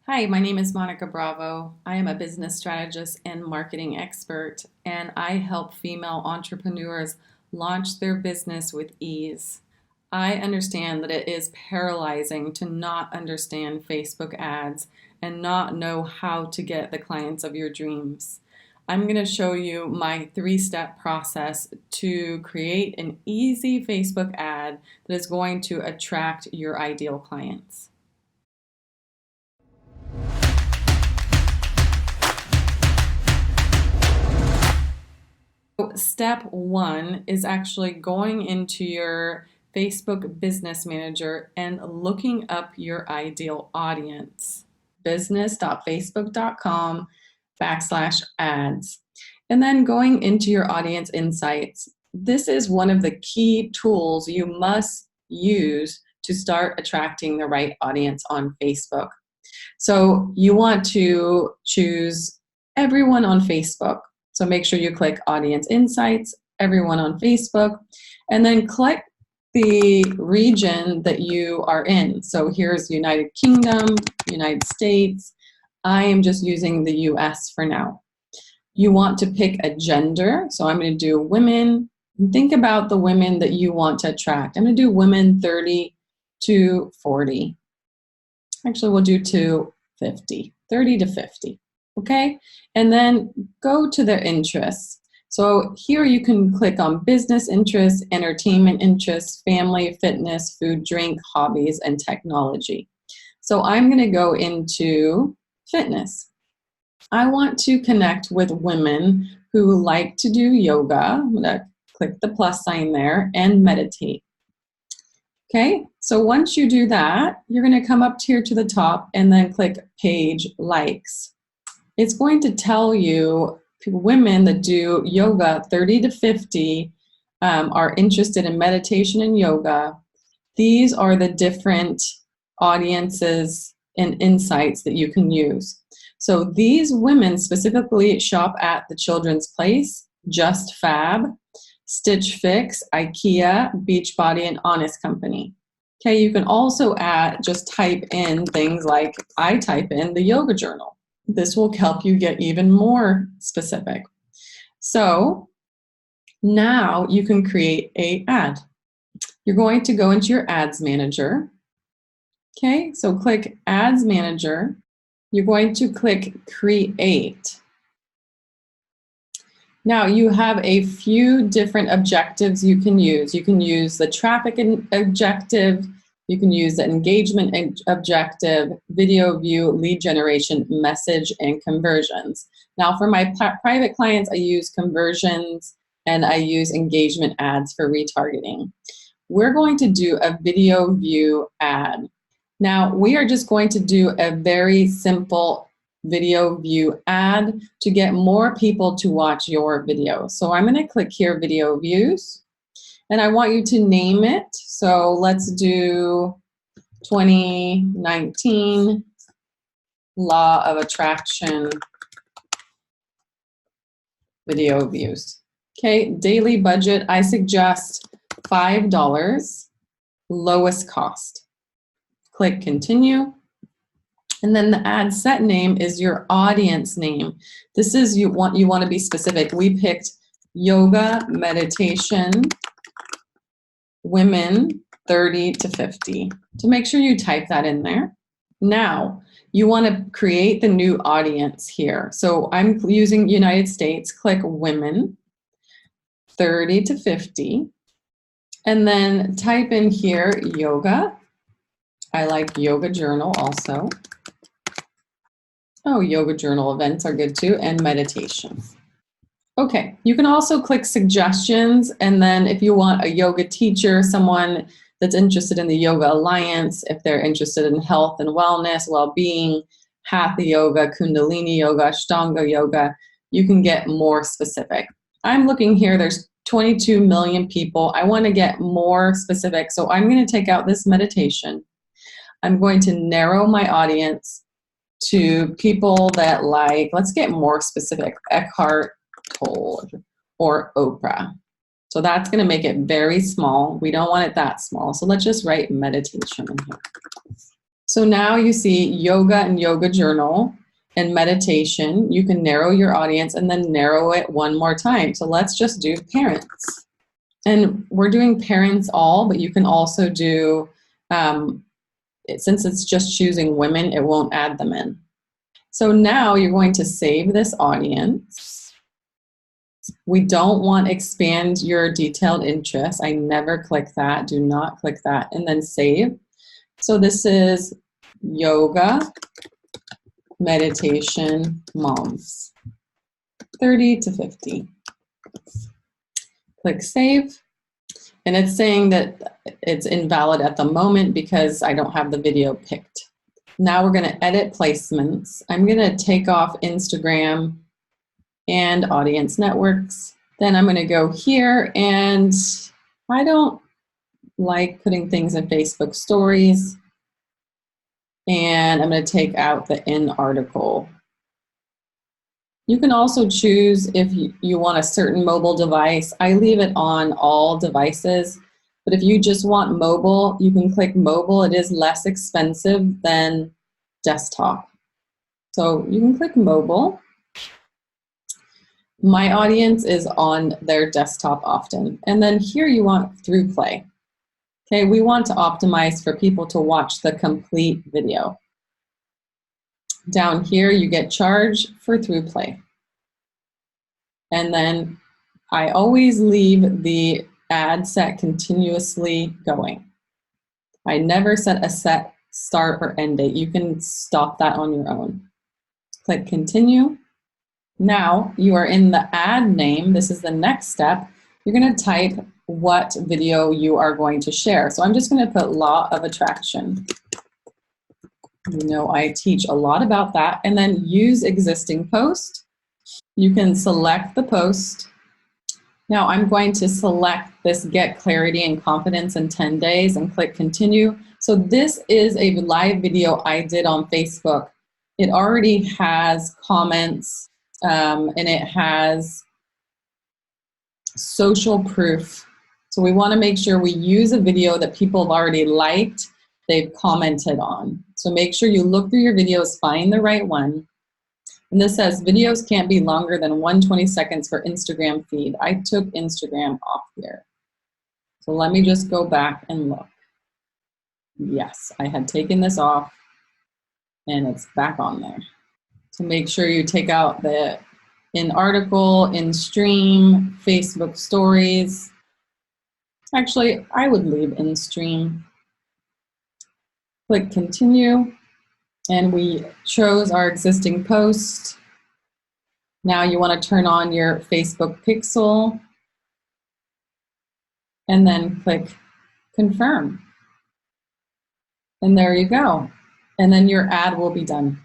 Hi, my name is Monica Bravo. I am a business strategist and marketing expert, and I help female entrepreneurs launch their business with ease. I understand that it is paralyzing to not understand Facebook ads and not know how to get the clients of your dreams. I'm going to show you my three-step process to create an easy Facebook ad that is going to attract your ideal clients. Step one is actually going into your Facebook Business Manager and looking up your ideal audience. business.facebook.com/ads. And then going into your audience insights. This is one of the key tools you must use to start attracting the right audience on Facebook. So you want to choose everyone on Facebook. So make sure you click Audience Insights, everyone on Facebook, and then click the region that you are in. So here's United Kingdom, United States. I am just using the US for now. You want to pick a gender. So I'm going to do women. Think about the women that you want to attract. I'm going to do women 30 to 40. Actually, we'll do to 50, 30 to 50, okay? And then go to their interests. So here you can click on business interests, entertainment interests, family, fitness, food, drink, hobbies, and technology. So I'm gonna go into fitness. I want to connect with women who like to do yoga. I'm gonna click the plus sign there and meditate. Okay, so once you do that, you're going to come up here to the top and then click Page Likes. It's going to tell you women that do yoga 30 to 50 are interested in meditation and yoga. These are the different audiences and insights that you can use. So these women specifically shop at The Children's Place, Just Fab, Stitch Fix, IKEA, Beachbody, and Honest Company. Okay, you can also just type in things like I type in the yoga journal. This will help you get even more specific. So now you can create an ad. You're going to go into your ads manager. Okay, so click Ads Manager. You're going to click Create. Now you have a few different objectives you can use. You can use the traffic objective, you can use the engagement objective, video view, lead generation, message, and conversions. Now for my private clients, I use conversions and I use engagement ads for retargeting. We're going to do a video view ad. Now we are just going to do a very simple video view ad to get more people to watch your video. So I'm going to click here, video views, and I want you to name it. So let's do 2019 Law of Attraction video views. Okay, daily budget, I suggest $5, lowest cost. Click continue. And then the ad set name is your audience name. This is you want to be specific. We picked yoga, meditation, women 30 to 50. To make sure you type that in there. Now, you want to create the new audience here. So I'm using United States, click women 30 to 50. And then type in here yoga. I like yoga journal also. Oh, yoga journal events are good too, and meditation. Okay, you can also click suggestions, and then if you want a yoga teacher, someone that's interested in the Yoga Alliance, if they're interested in health and wellness, well-being, Hatha yoga, Kundalini yoga, Ashtanga yoga, you can get more specific. I'm looking here, there's 22 million people. I want to get more specific, so I'm going to take out this meditation. I'm going to narrow my audience to people that like, let's get more specific, Eckhart Tolle or Oprah. So that's going to make it very small. We don't want it that small. So let's just write meditation in here. So now you see yoga and yoga journal and meditation. You can narrow your audience and then narrow it one more time. So let's just do parents. And we're doing parents all, but you can also do, since it's just choosing women, it won't add them in. So now you're going to save this audience. We don't want to expand your detailed interests. I never click that. Do not click that. And then save. So this is yoga, meditation, moms, 30 to 50. Click save. And it's saying that it's invalid at the moment because I don't have the video picked. Now we're going to edit placements. I'm going to take off Instagram and audience networks. Then I'm going to go here, and I don't like putting things in Facebook stories. And I'm going to take out the in article. You can also choose if you want a certain mobile device. I leave it on all devices, but if you just want mobile, you can click mobile. It is less expensive than desktop. So you can click mobile. My audience is on their desktop often. And then here you want through play. Okay, we want to optimize for people to watch the complete video. Down here, you get charged for through play. And then I always leave the ad set continuously going. I never set a set start or end date. You can stop that on your own. Click continue. Now you are in the ad name. This is the next step. You're going to type what video you are going to share. So I'm just going to put law of attraction. You know, I teach a lot about that. And then use existing post. You can select the post. Now I'm going to select this get clarity and confidence in 10 days and click continue. So this is a live video I did on Facebook. It already has comments and it has social proof. So we want to make sure we use a video that people have already liked, they've commented on. So make sure you look through your videos, find the right one. And this says videos can't be longer than 120 seconds for Instagram feed. I took Instagram off here. So let me just go back and look. Yes, I had taken this off and it's back on there. So make sure you take out the in article, in stream, Facebook stories. Actually, I would leave in stream. Click continue. And we chose our existing post. Now you want to turn on your Facebook pixel and then click confirm. And there you go. And then your ad will be done.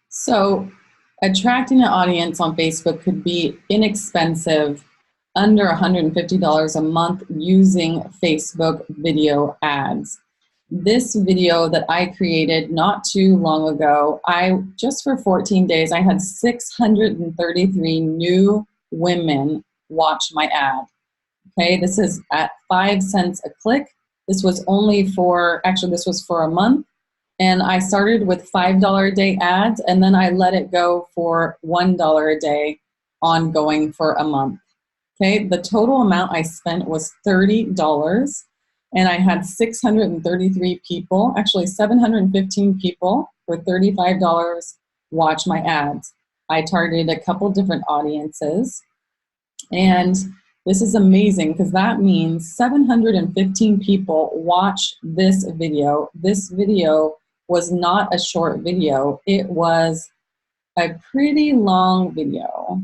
So attracting an audience on Facebook could be inexpensive, under $150 a month using Facebook video ads. This video that I created not too long ago, just for 14 days, I had 633 new women watch my ad. Okay, this is at 5 cents a click. This was this was for a month. And I started with $5 a day ads, and then I let it go for $1 a day ongoing for a month. Okay, the total amount I spent was $30. And I had 633 people, actually 715 people for $35 watch my ads. I targeted a couple different audiences. And this is amazing because that means 715 people watched this video. This video was not a short video. It was a pretty long video.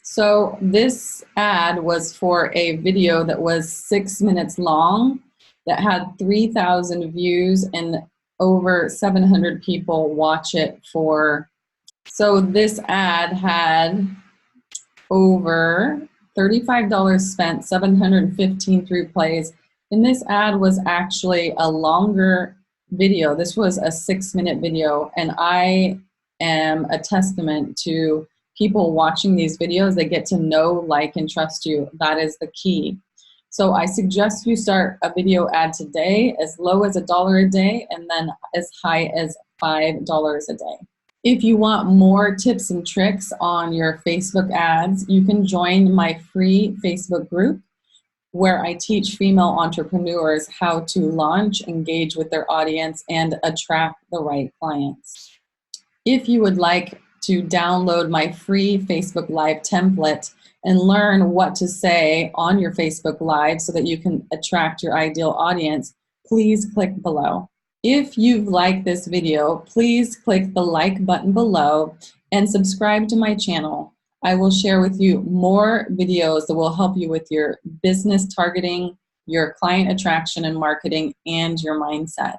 So this ad was for a video that was 6 minutes long, that had 3,000 views and over 700 people watch it for. So this ad had over $35 spent, 715 through plays. And this ad was actually a longer video. This was a 6-minute video. And I am a testament to people watching these videos. They get to know, like, and trust you. That is the key. So I suggest you start a video ad today, as low as $1 a day, and then as high as $5 a day. If you want more tips and tricks on your Facebook ads, you can join my free Facebook group where I teach female entrepreneurs how to launch, engage with their audience, and attract the right clients. If you would like to download my free Facebook Live template and learn what to say on your Facebook Live so that you can attract your ideal audience, please click below. If you've liked this video, please click the like button below and subscribe to my channel. I will share with you more videos that will help you with your business targeting, your client attraction and marketing, and your mindset.